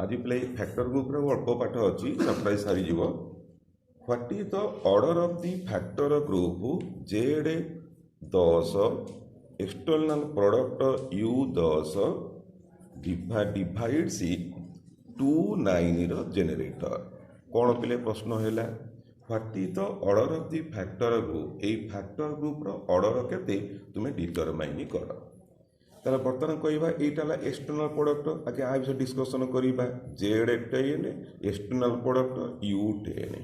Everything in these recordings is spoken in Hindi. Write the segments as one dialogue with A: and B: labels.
A: आज पे फैक्टर ग्रुप रे अल्प पाठ अच्छी सप्राइज सारी जीव what is the order of the factor group Z 10 external product U 10 divide C 2 9 generator कौन पे प्रश्न है what is the order of the factor group ये फैक्टर ग्रुप रो ऑर्डर केते तुम्हें डिटरमाइन कर ताला बर्तमान कहवा यहाँ एक्सटर्नल प्रोडक्ट आगे आ विषय डिस्कसन करवा Z10 external product U10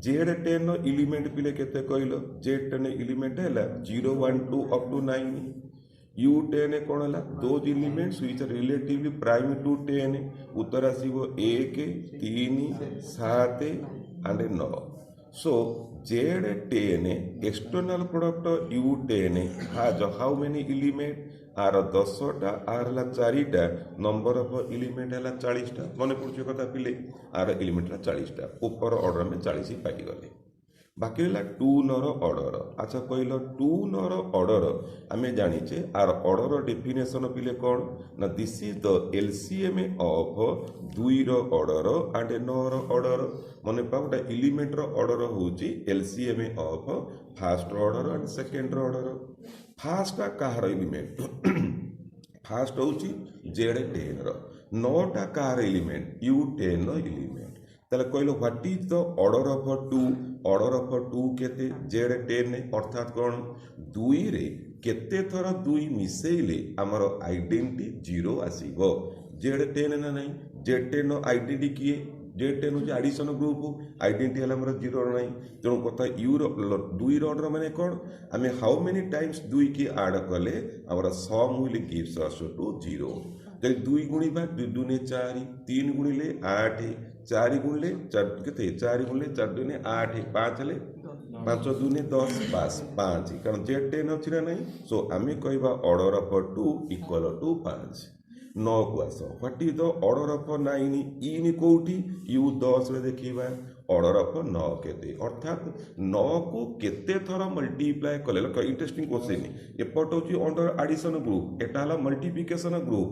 A: Z10 element पिले केते कहल Z10 एलिमेंट है 0 1 2 अप टू 9 U10 कौन है दो elements which are relatively prime to 10 उत्तर आसीबो 1 3 7 and 9 so Z10 external product U10 has how many element आर 10टा आर है 4टा नंबर ऑफ एलिमेंट है 40टा मन पड़े कथा पिले आर एलिमेंट है 40टा ऊपर ऑर्डर में 40 पाईगले बाकी रहा 2 नर ऑर्डर अच्छा कहल 2 नर ऑर्डर आम जाचे आर ऑर्डर डेफिनेशन पिले कौन ना this is the LCM of 2 order and 9 order मन पा गोटे एलिमेंट ऑर्डर होची LCM of first order and second order fast Kahar element fast हूँ Z10 9टा कहार एलिमेंट U10 एलिमेंट ताले कहल what is the order of 2 केते Z10 अर्थात कौन 2 रे केते थर 2 मिसेइले आमर आइडेंटिटी 0 आसीबो Z10 ना नहीं Z10 आइडेंटिटी किए Z10 हूँ आडिशन ग्रुप आइडेंटिटी है 0 ना तेणु कथा यू 2 ऑर्डर माने कौन आम हाउ मेनी टाइम्स 2 की आड कले आमर सम विल गिव्स अस टू 0 जब 2 गुणिबा 2 दूने 4 3 गुणिले 8 4 गुणिले 4 केते 4 गुणिले 4 दूने 8 5 हेले 5 दूने 10 बस 5 कारण Z10 अच्छी ना नहीं सो आम कहवा ऑर्डर ऑफ 2 इक्वल टू 5 9 को आस what is the order of 9 in कौटी U10 रे देखिबा ऑर्डर ऑफ 9 केते अर्थात 9 को केते थर मल्टीप्लाई कले इंटरेस्टिंग क्वेश्चन एपट होची अंडर एडिशन ग्रुप एटा हला मल्टीप्लिकेशन ग्रुप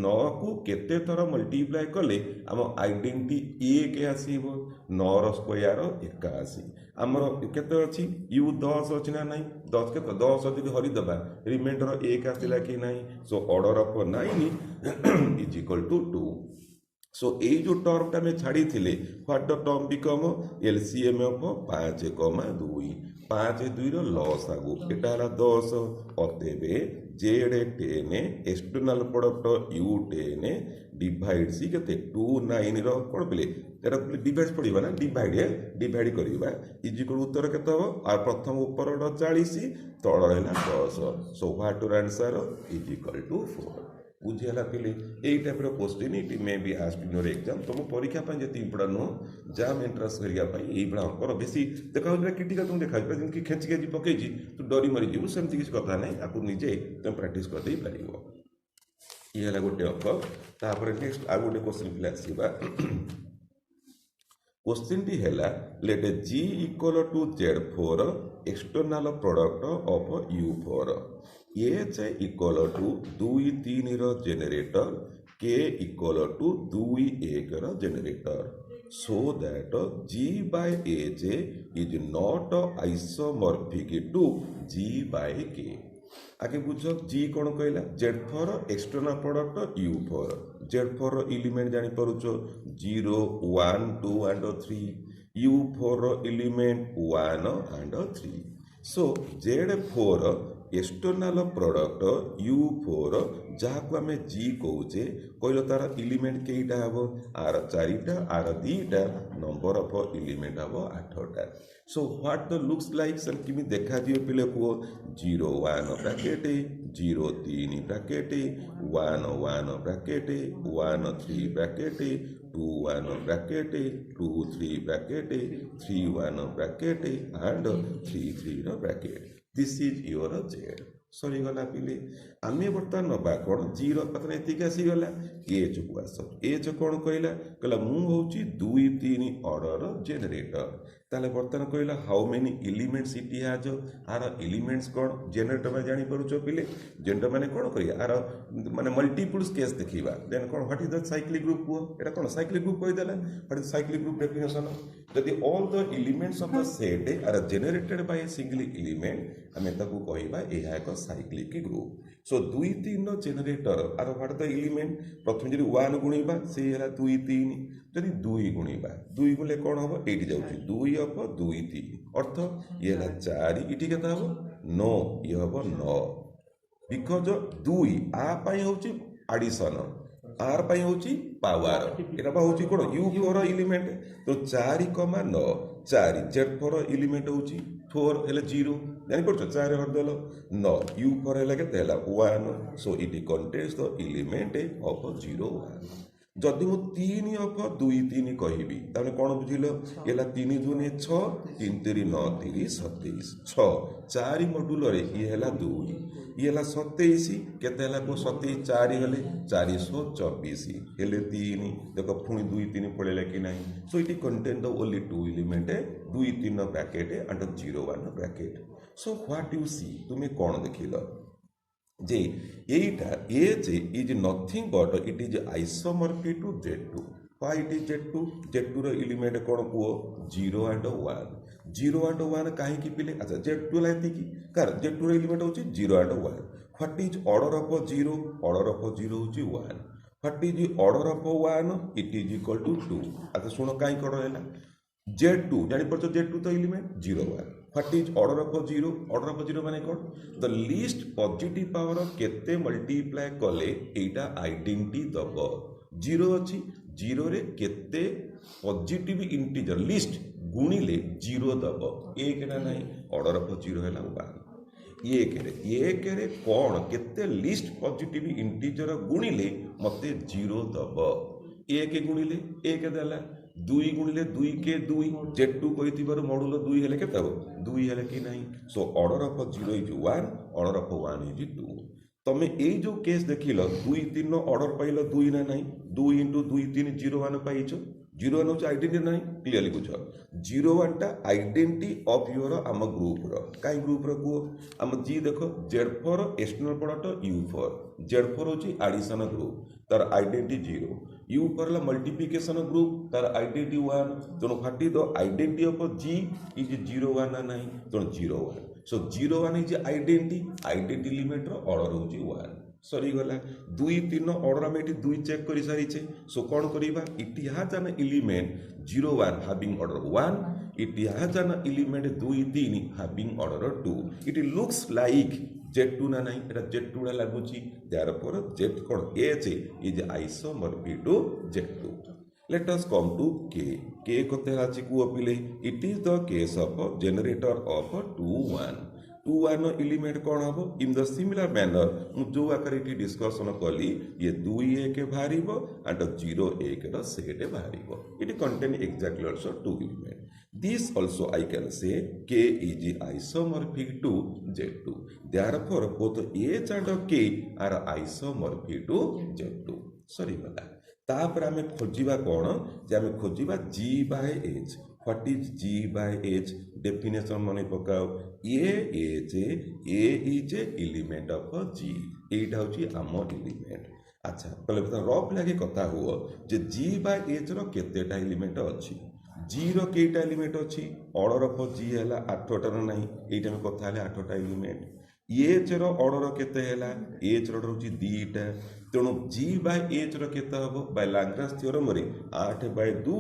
A: 9 को केते थर मल्टीप्लाई कले आम आइडेंटिटी 1 आसीबो 9 रो स्क्वायर 81 आमर केते अछि U10 अछि ना नहीं 10 के 10 यदि हरि दबा रिमाइंडर 1 आसिला कि नहीं so order of 9 is equal to 2 so ये जो टर्म टा में छाड़ी थिले what the term become LCM of 5 2 5 2 रो लॉस आगु एटा हला 10 अतेबे Z10 external product U10 divide सी केते 2 9 रो कोन पिले एटा डिवाइड पड़िबा ना डिवाइड करिबा इज इक्वल उत्तर केते हो आ प्रथम ऊपर 40 तळ हैला 10 so what your answer is equal to 4 बुझीगला पिले यही type question it may be asked in your exam तुम परीक्षा जी इंपोर्टां नुह जाम एंट्रांस करने अंकर बेसी देखा क्रिटिकल तुम देखा जमी खेची खेची पकई तू डरी मरी जीव सेमती किसी कथा ना आपको निजे तुम प्राक्ट करदे पार ये है गोटे अंक तापर नेक्स्ट आ गोटे क्वेश्चन पे आसवा क्वेश्चन टी है let G equal to Z4 external product of U4 H equal to 2 3 रो जेनेरेटर K इक्वल टू 2 1 रो generator so that G by H is not isomorphic to G by K आगे बुझ G कौन कहला Z4 external product U4 Z4 element जानी परुछ 0 1 2 and 3 U4 element 1 and 3 so Z4 external product U4 जहाँ को आम G कौचे कहल तार एलिमेंट कईटा हम आर 4टा आर 2टा नंबर ऑफ एलिमेंट हम 8टा so what the looks like sir किमी देखा दिए पिले को 0 1 bracket 0 3 bracket 1 1 bracket 1 3 bracket 2 1 bracket 2 3 bracket 3 1 bracket and 3 3 bracket this is your Z सरीगला पिले आम बर्तमान नवा कौन जीरो पता एतिक आसीगला एच को आस एच कौन कहला कहला मु हूँ 2 3 ऑर्डर जेनेरेटर ताले बर्तमान कहला how many elements it has आर एलिमेंट्स कौन जनरेटर में जानी परुचो पिले जनरेटर माने कौन करिया आर माने मल्टीपल्स केस देखिबा देन कौन what is the cyclic group को एटा कौन साइक्लिक ग्रुप कहि देला what is cyclic group definition यदि all the elements of the set are generated by a single element हमें ताकू कहिबा एहा एक साइक्लिक ग्रुप सो दुई तीन generator are what the element प्रथम जदि 1 गुणिबा से हला 2 3 जदि 2 गुणिबा 2 गुणले कौन हबो एठी जाउची 2 अप 2 3 अर्थ ये हला 4 इठी केता हबो 9 ये हबो 9 बिकॉज 2 आ पई होची एडिशन आर पई होची पावर एटा बा होची कोन u फोर एलिमेंट तो 4 9 4 z फोर एलिमेंट होची 4 हेले 0 जानि पड़छ 4 हर देलो 9 u फोर हेले केते हला 1 so it contains the element of 0 1 जदि मु 3 अफ 2 3 कहबी ताने कोन बुझिलो एला 3 दुने 6 3 3 9 3 27 6 4 मॉड्यूल रे ये हला 2 ये हला 27 केते हला को 27 4 हले 424 हेले 3 देखो पुनी 2 3 पळेला कि नाही so it contain the only 2 element 2 3 bracket and 0 1 bracket so what you see तुमे कोन देखिलो जे एटा as is nothing but it is isomorphic to Z2 why it is Z2 रो एलिमेंट कोन को 0 एंड 1 0 एंड 1 काहे की पिले अच्छा Z2 लायती की कर Z2 रो एलिमेंट होची 0 and 1 what is order of 0 होची 1 what is order of 1 it is equal to 2 अच्छा सुनो काहे ऑर्डर हैला Z2 जानि पड़छ Z2 तो element 0 1 what is order of 0 माने कोन द लीस्ट पॉजिटिव पावर केते मल्टीप्लाई कले एटा आइडेंटिटी दबो 0 अछि 0 रे केते पॉजिटिव इंटीजर लिस्ट गुणिले 0 दबो 1 ना नाही ऑर्डर ऑफ 0 हैला 1 1 रे कोन केते लिस्ट पॉजिटिव इंटीजर गुणिले मते 0 दबो 1 गुणिले 1 देला 2 गुणिले 2 के 2 Z2 कहिथिबार मॉड्यूल 2 हेले केते हो 2 हेले कि नाही सो order of 0 is 1 order of 1 is 2 तमे ए जो केस देखिलो 2 3 ऑर्डर पाइलो 2 ना नाही 2 * 2 3 0 1 पाइछो 0 1 होची आइडेंटिटी नाही क्लियरली बुझ 0 1 टा आइडेंटिटी ऑफ योर आम ग्रुप रो काई ग्रुप रो को आम जी देखो Z4 external product U4 Z4 होची एडिशन ग्रुप तार आइडेंटिटी 0 U4 ला मल्टीप्लिकेशन ग्रुप तार आइडेंटिटी 1 तनो फाटी दो आइडेंटिटी ऑफ G इज 0 1 ना नाही तनो 0 1 सो 0 1 इज आइडेंटिटी एलिमेंट रो ऑर्डर होची 1 सरी गला 2 3 ऑर्डर में 2 चेक करि सारी छे सो कोन करिबा it has an element 0 1 having order 1 it has an element 2 3 having order 2 it looks like Z2 ना नहीं एटा Z2 ला लागुची देयरफॉर Z कोन H is isomorphic to Z2 let us come to K कोते आछि को पिले it is the case of generator of 2 1 2 1 element कौन हम इन द सिमिलर मैनर जो आकर डिस्कसन कली ये 2 1 बाहरिबो एंड 0 1 रो सेट बाहरिबो it contain exactly also 2 element this also I can say K is isomorphic to Z2 therefore both H and K are isomorphic to Z2 sorry वाला तापर आमे खोजिबा कोन जे आमे खोजिबा G by H what is G by H definition मने पकाओ A is element of G एटा होची आम एलिमेंट अच्छा पहले बता रफ लागे कथा हुओ जे G by H रो केतेटा एलिमेंट अछि G रो केटा एलिमेंट अछि ऑर्डर ऑफ G हैला 8टा न नाही एटा में कथा हैला 8टा एलिमेंट H रो ऑर्डर केते हैला H रो होची 2टा तेणु G by H रो केते हबो बाय लाग्रांज थ्योरम रे 8 by 2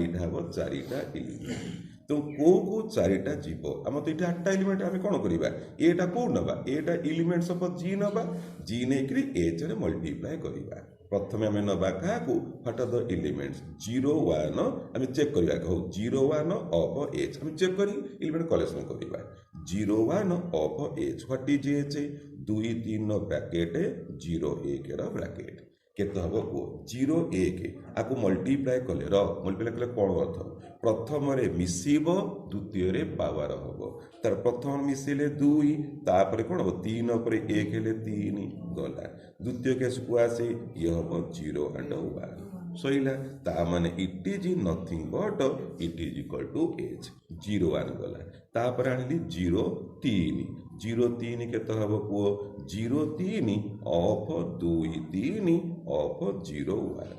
A: एटा हबो 4टा एलिमेंट तो को 4टा जीवो हम तो एटा 8टा एलिमेंट हम कोन करिबा एटा को नबा एटा एलिमेंट्स ऑफ G नबा G ने करी H रे मल्टीप्लाई करिबा प्रथमे हमें नबा का को व्हाट आर द एलिमेंट्स 0 1 हम चेक करिबा कहू 0 1 ऑफ H हम चेक करी एलिमेंट कलेक्शन करिबा 0 1 of H what is H 2 3 bracket 0 1 रो ब्रैकेट केते हबो को 0 1 आको मल्टीप्लाई कले कोन अर्थ प्रथम रे मिसिबो द्वितीय रे पावर हबो तार प्रथम मिसिले 2 तापर कोन हो 3 ऊपर 1 हेले 3 गला द्वितीय केस को आसे ये हबो 0 एंड 1 सइला ता माने it is nothing but it is equal to H zero one गला तापर आनिली जीरो तीन जीरो तीन केते हबो पुओ जीरो तीन ऑफ दुई तीन ऑफ जीरो वन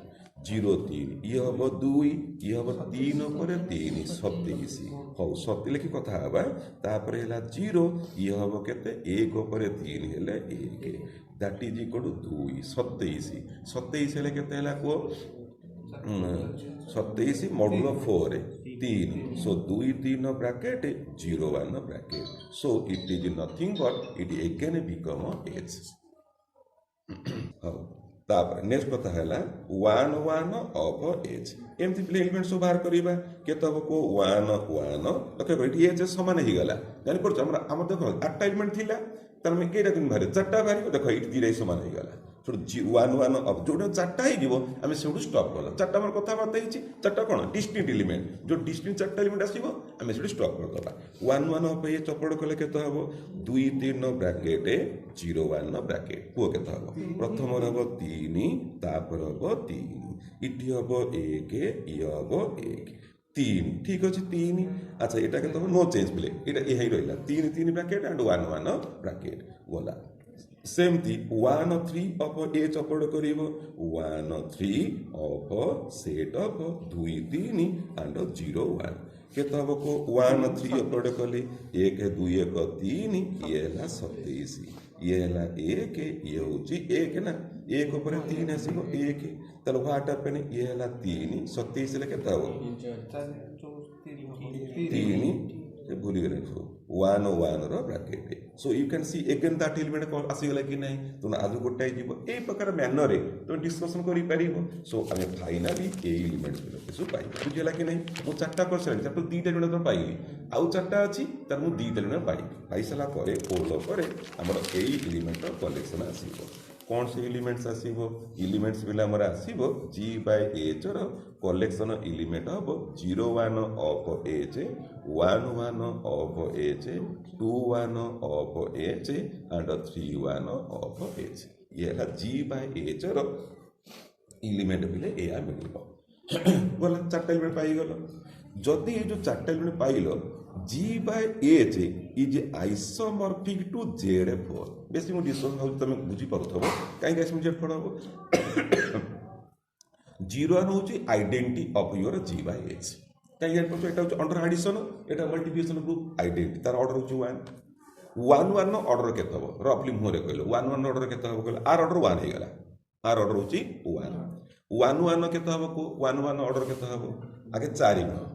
A: जीरो तीन ये हम दुई ये हम तीन पर तीन 27 हौ 27 लिखि कथा हवा तापर हैला जीरो ये हम केते एक पर तीन हेले एक दैट इज इक्वल टू दुई 27 27 हेले केते हैला को 27 मॉडुलो 4 तीन सो दुई तीन bracket zero one bracket so it is nothing but it again become H तापर नेक्स्ट कथा है वन वन ऑफ एच एमती प्ले एलिमेंट सब बाहर करवा केत को वन वन देखो एच समान हो गला जानी पड़छ आम देखो 8टा एलिमेंट थिला तार में केटा दिन बाहर 4टा बाहर देखो ये दीटा समान हो गला वन वन ऑफ जो 4टा हो आम से स्टॉप कर 4टा मोर कथबार्ता होती 4टा कौन डिस्टिंक्ट एलिमेंट जो डिस्टिंक्ट 4टा एलिमेंट आसो आम से स्टॉप करदे वन वन ऑफ ये चपड़ कले के हम दुई तीन ब्रैकेट जीरो वन ब्रैकेट पुओ के हम प्रथम हम तीन तापर हम तीन इटी हम एक ये हम एक तीन ठीक अच्छे तीन अच्छा यहाँ के नो चेंज प्ले यहाँ रहा तीन तीन bracket and one one bracket गला सेमती वन थ्री ऑफ ए चपड़ कर one three of set of दुई तीन एंड जीरो वन केत हम को वन थ्री अपड़ कले एक दुई एक तीन ये है 27 ये है एक ये हूँ एक ना एक पर तीन आसो एक तालो व्हाट हैपन ये है तीन 27 केत तीन भूली गले one one bracket so you can see again that element आसीगला कि नहीं तुम आज गोटाए जीव ए प्रकार मैनर तुम डिस्कसन कर सो आम फाइनाली ए एलिमेंट पाई बुझेगा कि नहीं मुझे 4टा कर सारे 4 2टा एलिमेंट तो पाइली आउ 4टा अच्छी तार मुझे 2टा एलिमेंट पाई सारापर ओल आमर ए एलिमेंट कलेक्शन आसो कौन से एलिमेंट्स आसो एलिमेंट्स बेले आमर आसो जी बाय एच कलेक्शन एलिमेंट हम zero one of H one one of H two one of H and three one of H ये है जी बाय एच एलिमेंट बेले या मिल गला 4टा एलिमेंट पाईगल जदि ये जो 4टा एलिमेंट पाइल G by H is isomorphic to Z four basic मुझे डिस्कस तुम बुझीपार कहीं जेड फोर हम जीरो वन हूँ identity of your G by H कहीं जान यहाँ हूँ अंडर एडिशन यहाँ मल्टीप्लिकेशन ग्रुप आइडेंटिटी तार ऑर्डर हूँ वन वन वन ऑर्डर के रफली मुहर कहल वन वन ऑर्डर के कहल आर ऑर्डर वन हो गला आर ऑर्डर हूँ वन वन वन के को वन वन ऑर्डर के आगे 4 गुण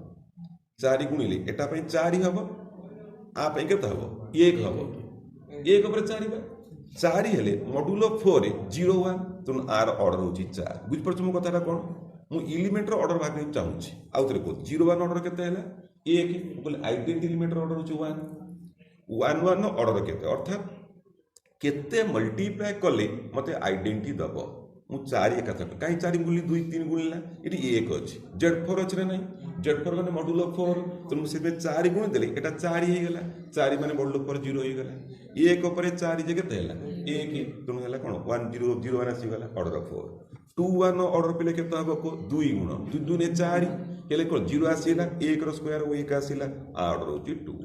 A: 4 गुणिले एटा 4 हम आप के हम एक हम एक पर 4 हेले मॉड्यूल 4 जीरो वन तुम आर ऑर्डर हूँ 4 बुझीपार मो कथा कौन मुझे एलिमेंटर ऑर्डर भाग चाहूँगी आउ थे कह जीरो वन ऑर्डर के एक बोले आइडेंटिटी एलिमेंटर ऑर्डर हूँ वन वन ऑर्डर के अर्थात केते मल्टीप्लाय कले मते आइडेंटिटी दब मु 4 एक कहीं 4 गुणिली 2 3 गुणिला ये एक अच्छी जेड फोर अच्छे ना जेड फोर मैंने मॉड्यूल 4 तो मुझे 4 गुण देले एटा 4 हो गला 4 मैंने मॉड्यूल 4 0 हो गला एक पर 4 जगह है एक तुम है कौन 1 0 0 1 आसीगला ऑर्डर 4 2 1 ऑर्डर पे के को 2 गुण 2 2 ने 4 हेले कौन 0 आसीला 1 रो स्क्वायर वो 1 आसीला ऑर्डर होची 2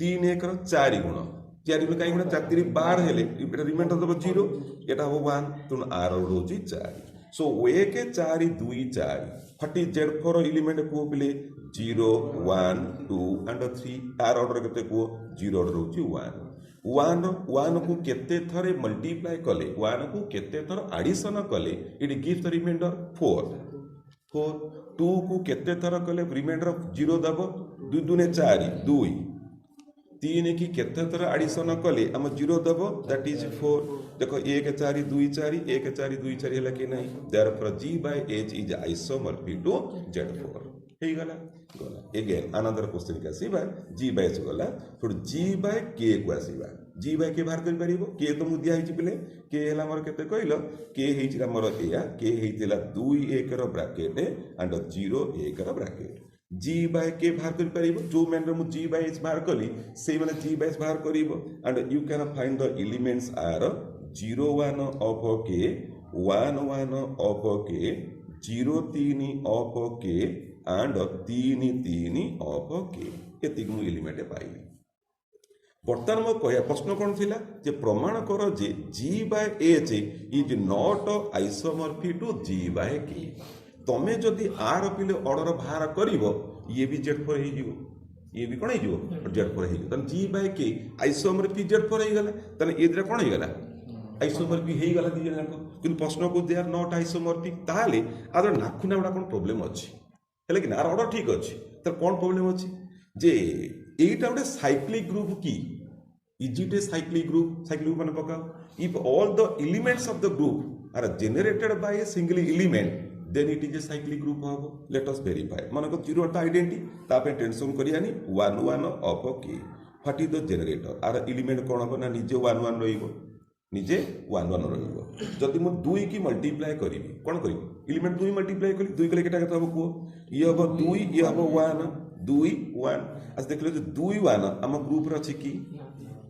A: 3 1 रो 4 गुण 4 गुण कहीं गुण 4 3 12 हेले रिमाइंडर दब 0 एटा हो 1 तुम आर रोची 4 सो एक 4 2 4 फटी जेड फोर एलिमेंट को पिले 0 1 2 एंड 3 आर ऑर्डर केते को 0 ऑर्डर होची 1 1 को केते थरे मल्टीप्लाई कले 1 को केते थर एडिशन कले इट गिव्स द रिमाइंडर 4 2 को केते थर कले रिमाइंडर 0 दब 2 2 ने 4 2 3 की केते थर एडिशन कले हम 0 दब दैट इज 4 देखो 1 4 2 4 1 4 2 4 है कि नहीं therefore G by H is isomorphic to Z4 हे गला अगेन अनदर क्वेश्चन के आसीबा जी बाय एच गला फिर जी बाय के को आसीबा जी बाय के बाहर कर परिबो के तो मुदिया हिची पिले के हला हमर केते कहलो के हिची हमर एया के हितिला 2 1 रो ब्रैकेट एंड 0 1 रो ब्रैकेट जी बाय के बाहर कर परिबो जो मैनर मु जी बाय एच बाहर कली से माने जी बाय एच बाहर करिवो and you can find the elements आर 0 1 ऑफ के 1 1 ऑफ के 0 3 ऑफ के and 3 3 of k एतिक मु एलिमेंट पाइली। बर्तमान मो कह प्रश्न कौन थिला जे प्रमाण कर जे g by h is not isomorphic to g by k। तमे जदि आर पिले ऑर्डर बाहर करिवो ये भी z4 हे जिवो, ये भी कोन हे जिवो z4 हे जिवो। तन g by k isomorphic z4 हे गला, तने ए द्रा कोन हे गला आइसोमॉर्फिक हे गला दी जन को। किंतु प्रश्न को दे आर नॉट आइसोमॉर्फिक ताले आदर नाखुना बडा कोन प्रॉब्लम अछि हेले कि आर ऑर्डर ठीक अछि त कोन प्रॉब्लम अछि जे एटा गोटे साइक्लिक ग्रुप की is it a cyclic group माने पकाओ if all the elements of the group are generated by a single element then it is a cyclic group हबो। लेट अस वेरीफाई मन को जीरो द आइडेंटिटी तापे टेंशन करियानी 1 1 of K what is the generator आर एलिमेंट कोन हबो ना निजे 1 1 रहिबो, निजे 1 1 रहिबो। जदि मु 2 की मल्टीप्लाई करिवि कोन करिवि एलिमेंट 2 मल्टीप्लाई करी 2 कले केटा केता हबो को ये हबो 2 ये हबो 1 2 1 आज देखले जो 2 1 हम ग्रुप रे अछि की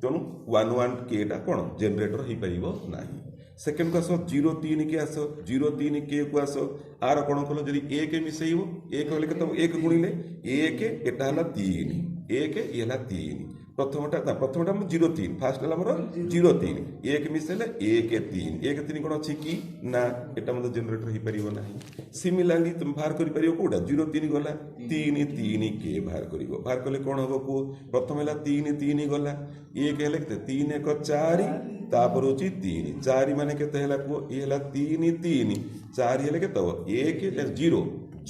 A: तेणु 1 1 केटा कोन जनरेटर हो पारिबो नाही। सेकेंड को आसो 0 3 के आसो 0 3 के को आसो आर कोन कलो जदि 1 मिसेइबो 1 होले केता 1 गुणिले 1 एटा हला 3 1 ये हला 3 प्रथमटा 0 3 फास्ट हला हमर 0 3 1 मिसेले 1 3 1 3 कोन अछि की ना एटा मते जनरेटर हो पारिबो नाही। सिमिलरली तुम बाहर करि पारिबो कोडा 0 3 गला 3 3 के बाहर करिवो बाहर कले कोन हबो को प्रथम हला 3 3 गला 1 हेले केते 3 1 4 तापर होची 3 4 माने केते हला को ए हला 3 3 4 हेले केते 1 0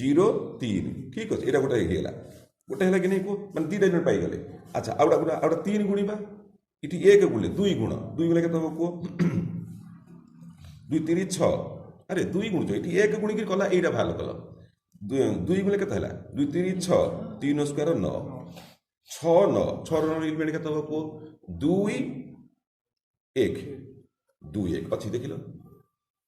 A: 0 3 ठीक अछि एटा गोटा हेला गोटे है कि नहीं को मैं 2 डायमेंट पाई गले। अच्छा आउटा 3 गुणिबा इठी 1 गुणले 2 गुण 2 गुणे केते हो को 2 3 6 अरे 2 गुण जो इठी 1 गुणी के कला एटा भाल कला 2 गुणे केते हला 2 3 6 3 स्क्वायर 9 6 9 6 रो एलिमेंट केते हो को 2 1 2 1 अछि देखिलो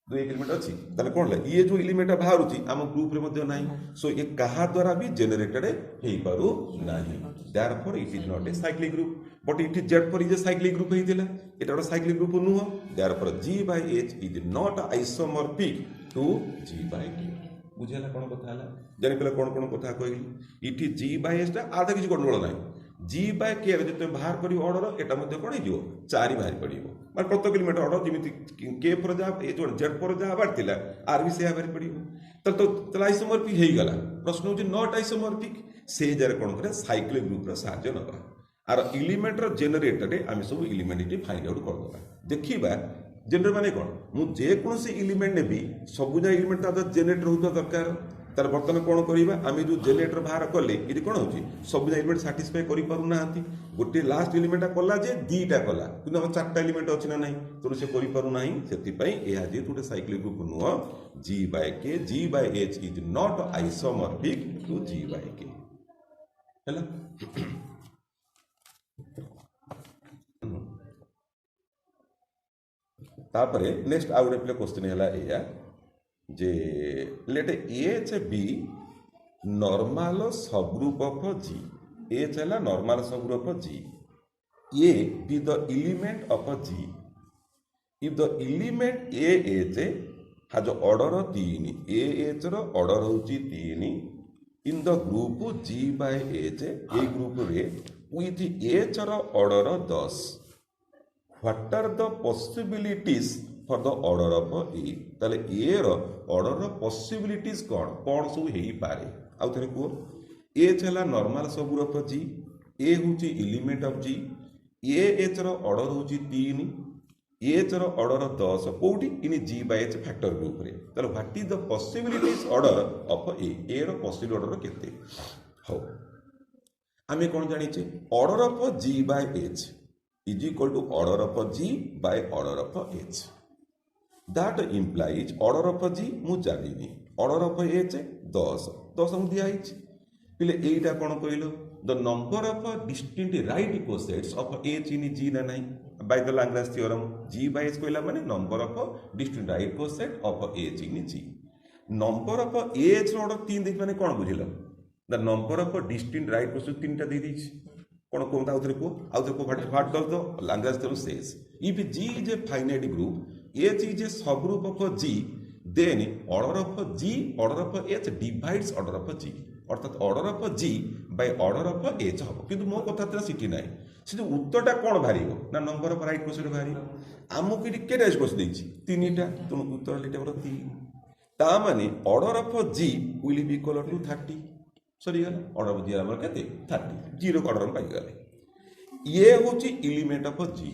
A: 2 एलिमेंट अछि ताले कोन ले ये जो एलिमेंट बाहरुची हम ग्रुप रे मध्ये नाही सो ये कहा द्वारा भी जनरेटेड हेई पारु नाही therefore it is not a cyclic group but it is Z four is a cyclic group हेइतिला एटा एक साइक्लिक ग्रुप नुह therefore g by h is not isomorphic to g by k। बुझेला कोन कथा हला जानि पले कोन कथा कहली इठी g by h ता आधा किछ गडबड नाही g by k रे जते बाहर करी ऑर्डर एटा मध्ये कोन हिजो 4 बाहर पडिबो माने प्रत्येक एलिमेंट ऑर्डर जेमिति k पर जा ए जो z पर जा बारतिला आर भी से बाहर पडिबो तो आइसोमॉर्फिक हेई गला। प्रश्न होची नॉट आइसोमॉर्फिक से जरे कोन करे साइक्लिक ग्रुप रा सहाय्य नबा आर एलिमेंट रा जनरेटेड आमे सब एलिमेंट इटी फाइंड आउट कर दबा देखिबा जनरेटर माने कोन मु जे कोनसी एलिमेंट नेबी सब जा एलिमेंट ता जनरेटर होता दरकार तार बर्तमान कोन करिबा आमे जो जनरेटर बाहर करले इति कोन होची सब एलिमेंट सैटिस्फाई करि पारु नाहंती गोटे लास्ट एलिमेंट कला जे दीटा कला किंतु हम चारटा एलिमेंट अछि ना नाही तो से करि पारु नाही सेति पई एहा जे टुटे साइक्लिक ग्रुप नुह g by k g by h is not isomorphic to g by k हैला। तापरे नेक्स्ट आउट प्ले क्वेश्चन हैला एया जे let H be normal subgroup of G H है normal subgroup of G a be the element of G if the element a H has order 3 a H रो ऑर्डर होची 3 in the group G by H a group रे विथ एच रो order 10 what are the possibilities for the order of a ताले a row order row possibilities कोन सब हेई पारे आउ थरे को एच हला normal subgroup of G a होची element of G a H रो ऑर्डर होची 3 एच रो ऑर्डर 10 कोठी in G by H factor group रे ताले what is the possibilities order of a रो पॉसिबल ऑर्डर केते हो आमे कोन जानि छे order of G by H is equal to order of G by order of H that implies order of G मु जानिनी ऑर्डर ऑफ एच 10 10 मु दिया हिच पिले एटा कोन कहलो the number of distinct right cosets of H in G ना नाही by the Lagrange theorem G by H कहला माने number of distinct right coset of H in G number of H order 3 देख माने कोन बुझिलो the number of distinct right coset 3टा दे दिछ कोन को आउथरे को what does the Lagrange theorem says if G is a finite group H is a subgroup of G, then order of G, order of H divides order of G. अर्थात order of G by order of H हम कि मो कथा सीटी ना से जो उत्तरटा कौन बाहर ना नंबर ऑफ राइट क्वेश्चन बाहर आमको ये केटा क्वेश्चन देती तीन टा तुम उत्तर लिखा तीन ता माने order of G will be equal to 30 सरीगला ऑर्डर ऑफ जी आम के 30 जीरो ऑर्डर पाईगले ये हूँ एलिमेंट ऑफ जी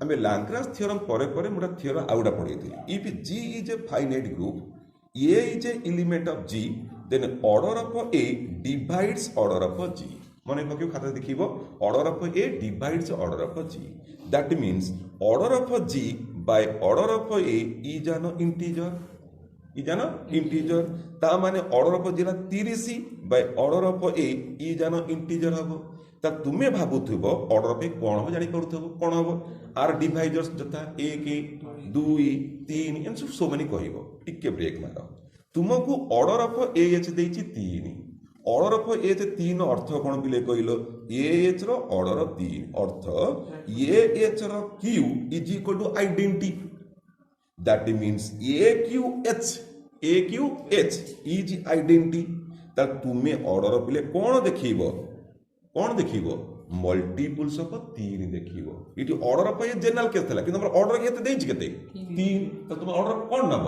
A: आम लाग्रांज थ्योरम पर मुझे थ्योरम आउटा पढ़ी if G is a finite group a is a element of G then order of a divides order of G मन पक खाता देखिए order of a divides order of G that means order of G by order of a is an integer ता माने order of G 30 by order of a is an integer हम ता तुम्हें भावुव ऑर्डर ऑफ ए कौन हम जापे कौन हम आर डिवाइजर्स जथा 1 2 3 एम सब सो मैंने कह ब्रेक मार तुमको ऑर्डर ऑफ ए एच देती 3 ऑर्डर ऑफ एच 3 अर्थ कौन पिले कहल ए एच ऑर्डर 3 अर्थ A H Q is equal to identity that means A Q H is identity तुम्हें ऑर्डर पिले कौन देखिब मल्टीपुल्स ऑफ 3 देखिबो इटी ऑर्डर ऑफ ये जनरल केस थला कि नंबर ऑर्डर केते देछि केते 3 तो तुम ऑर्डर कौन नब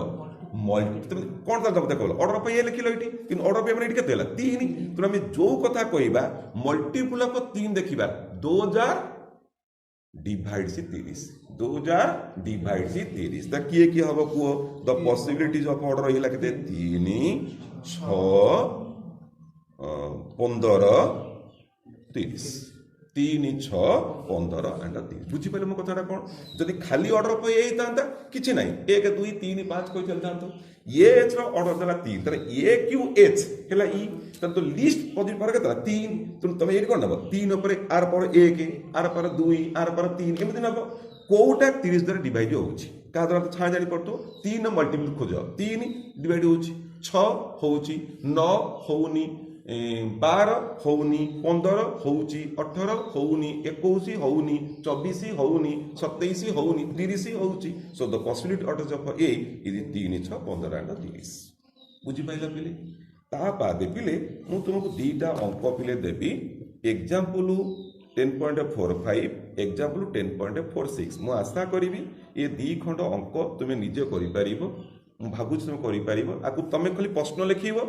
A: मल्टी कौन था देखो ऑर्डर ऑफ ये लिखिलो इटी कि ऑर्डर ऑफ ये केते हला 3 तो हम जो कथा कहबा मल्टीपुल ऑफ 3 देखिबा 2000 डिवाइड से 30 2000 डिवाइड से 30 त किए हबो को द पॉसिबिलिटीज ऑफ ऑर्डर हिला केते 3 6 15 30 3 6 15 एंड 30 बुझीपारे मो कथाटा कौन जदि खाली ऑर्डर पे यही था किसी ना 1 2 3 5 कोई चलता तो ये एच ऑर्डर देला 3 तर ए क्यू एच हैला ई तो लिस्ट पॉजिटिव पर केतला 3 तुम ये कौन नब 3 ऊपर आर पर 1 आर पर 2 आर पर 3 एमती नब कोटा 30 द्वारा डिवाइड होउची का द्वारा तो छा जानि पड़तो 3 मल्टीपल खोज 3 डिवाइड होउची 6 होउची 9 होउनी 12 होउनी 15 होउची 18 होउनी 21 होउनी 24 होउनी 27 होउनी 30 होउची so the possibility orders of a is 3 6 15 and 30 बुझी पाइला पिले ता बादे पिले मु तुमको दीटा अंक पिले देबी एग्जांपल 10.45 एग्जांपल 10.46 मु आशा करिवि ये दी खंड अंक तुमे निजे करि परिबो मु भाबु तुमे करि परिबो आकु तुमे खाली प्रश्न लिखिबो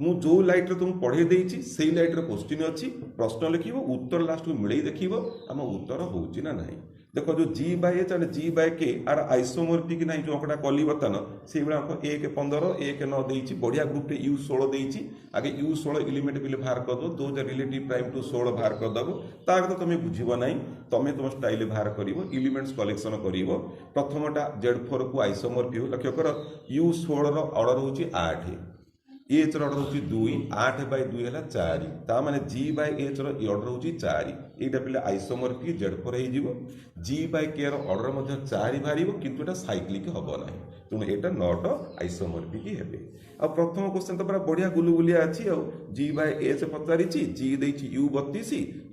A: मु जो लाइट तुम पढ़े देछि सेही लाइट रे क्वेश्चन अछि प्रश्न लिखिबो उत्तर लास्ट को मिलई देखिबो हम उत्तर होउची ना नाही देखो जो G by H and G by K are isomorphic नहीं जो अंकटा कली बतन से बेला अंक 1 15 1 9 देछि बढ़िया ग्रुप रे यू 16 देछि आगे यू 16 एलिमेंट पिले बाहर कर दो 2000 रिलेटिव प्राइम टू 16 बाहर कर दबो ताक तो तुम बुझिबो नाही तुम तुम स्टाइल बाहर करिवो एलिमेंट्स कलेक्शन करिवो प्रथमटा Z4 को आइसोमॉर्फिक लक्ष्य कर यू 16 रो ऑर्डर होछि 8 एच ऑर्डर होची 2 8 बाय 2 है 4 ता माने जी बाय एच रो ऑर्डर होची 4 एटा पिले आइसोमॉर्फिक Z4 हे जीवो जी बाय के रो ऑर्डर मध्ये 4 बाहरिबो किंतु एटा साइक्लिक हबो नाही तुम एटा नॉट आइसोमॉर्फिक हेबे आ प्रथम क्वेश्चन तो पूरा बढ़िया गुलुगुलिया अछि आ जी बाय एच पचारिछि जी देछि यू 32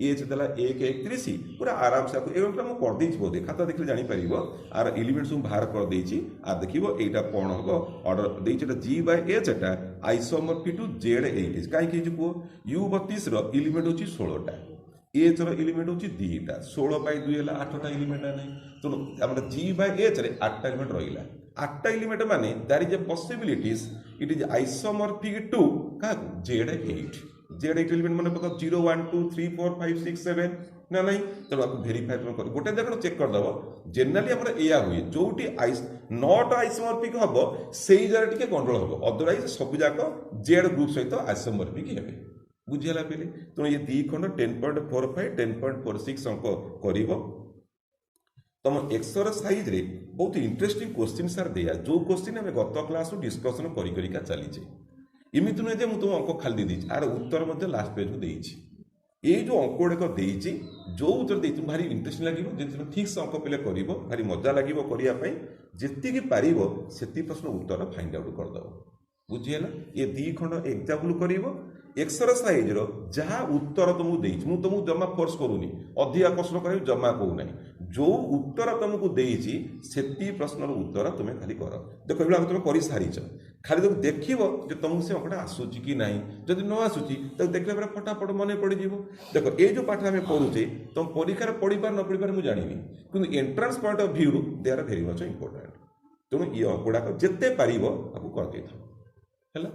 A: एच देला 1 31 पूरा आराम से एटा मु कर देछि बोधे खाता देखले जानि परिबो आर एलिमेंट्स बाहर कर देछि आ देखिबो एटा कोन हबो ऑर्डर देछि एटा जी by H Etah isomorphic to Z8 काई कि को यू 32 रो एलिमेंट होछि 16 टा एच रो एलिमेंट होछि 2 टा 16 बाय 2 हला 8 टा एलिमेंट नै तो हमर जी बाय एच रे 8 टा एलिमेंट रहिला 8 टा एलिमेंट माने there is a possibilities it is isomorphic to का Z8 Z8 एलिमेंट माने पता 0 1 2 3 4 5 6 7 ना नहीं तो आपको वेरीफाई तुम कर गोटे जगह चेक कर दबो जनरली हमर एया हुए जोटी आइस नॉट आइसोमॉर्फिक हबो सेही जरा टिके कंट्रोल हबो अदरवाइज सब जाको जेड ग्रुप सहित आइसोमॉर्फिक हेबे बुझियला पेले तो ये दी खंड 10.45 10.46 अंक करिवो तुम एक्सरसाइज रे बहुत इंटरेस्टिंग क्वेश्चन सर दिया जो क्वेश्चन हमें गत क्लास डिस्कशन करी करिका चलीचे इमिति नुहे जे मु तुम अंक खाली दे दीची आर उत्तर मध्य लास्ट पेज को देइची ये जो अंक गुड़ाक देइची जो उत्तर देइची भारी इंटरेस्टिंग लागिवो जे तुम ठीक से अंक पिले करिवो भारी मजा लागिवो करिया पई जेतिकी पारिवो सेति प्रश्न उत्तर फाइंड आउट कर दबो बुझियला ये दी खंड एग्जांपल करिवो एक्सरसाइज रो जहाँ उत्तर तुमको देइची मु तुमको जमा फोर्स करूनी अधिका प्रश्न करी जमा कहू नाही जो उत्तर तुमको देइछि सेति प्रश्नर उत्तर तुम खाली कर देख ये तुम कर सारीच खाली तुम देख जे तुमको से अंकटा आसूची कि ना जदि न आसूची तो देखला बेले फटाफट मन पड़ देख ये जो पाठ आम पढ़ुचे तुम परीक्षा पढ़ी पार न पढ़ी पार मुझे जानी कि entrance point of view they are very much important तेणु ये अंकगुड़ाक जिते पार आपको करदे है।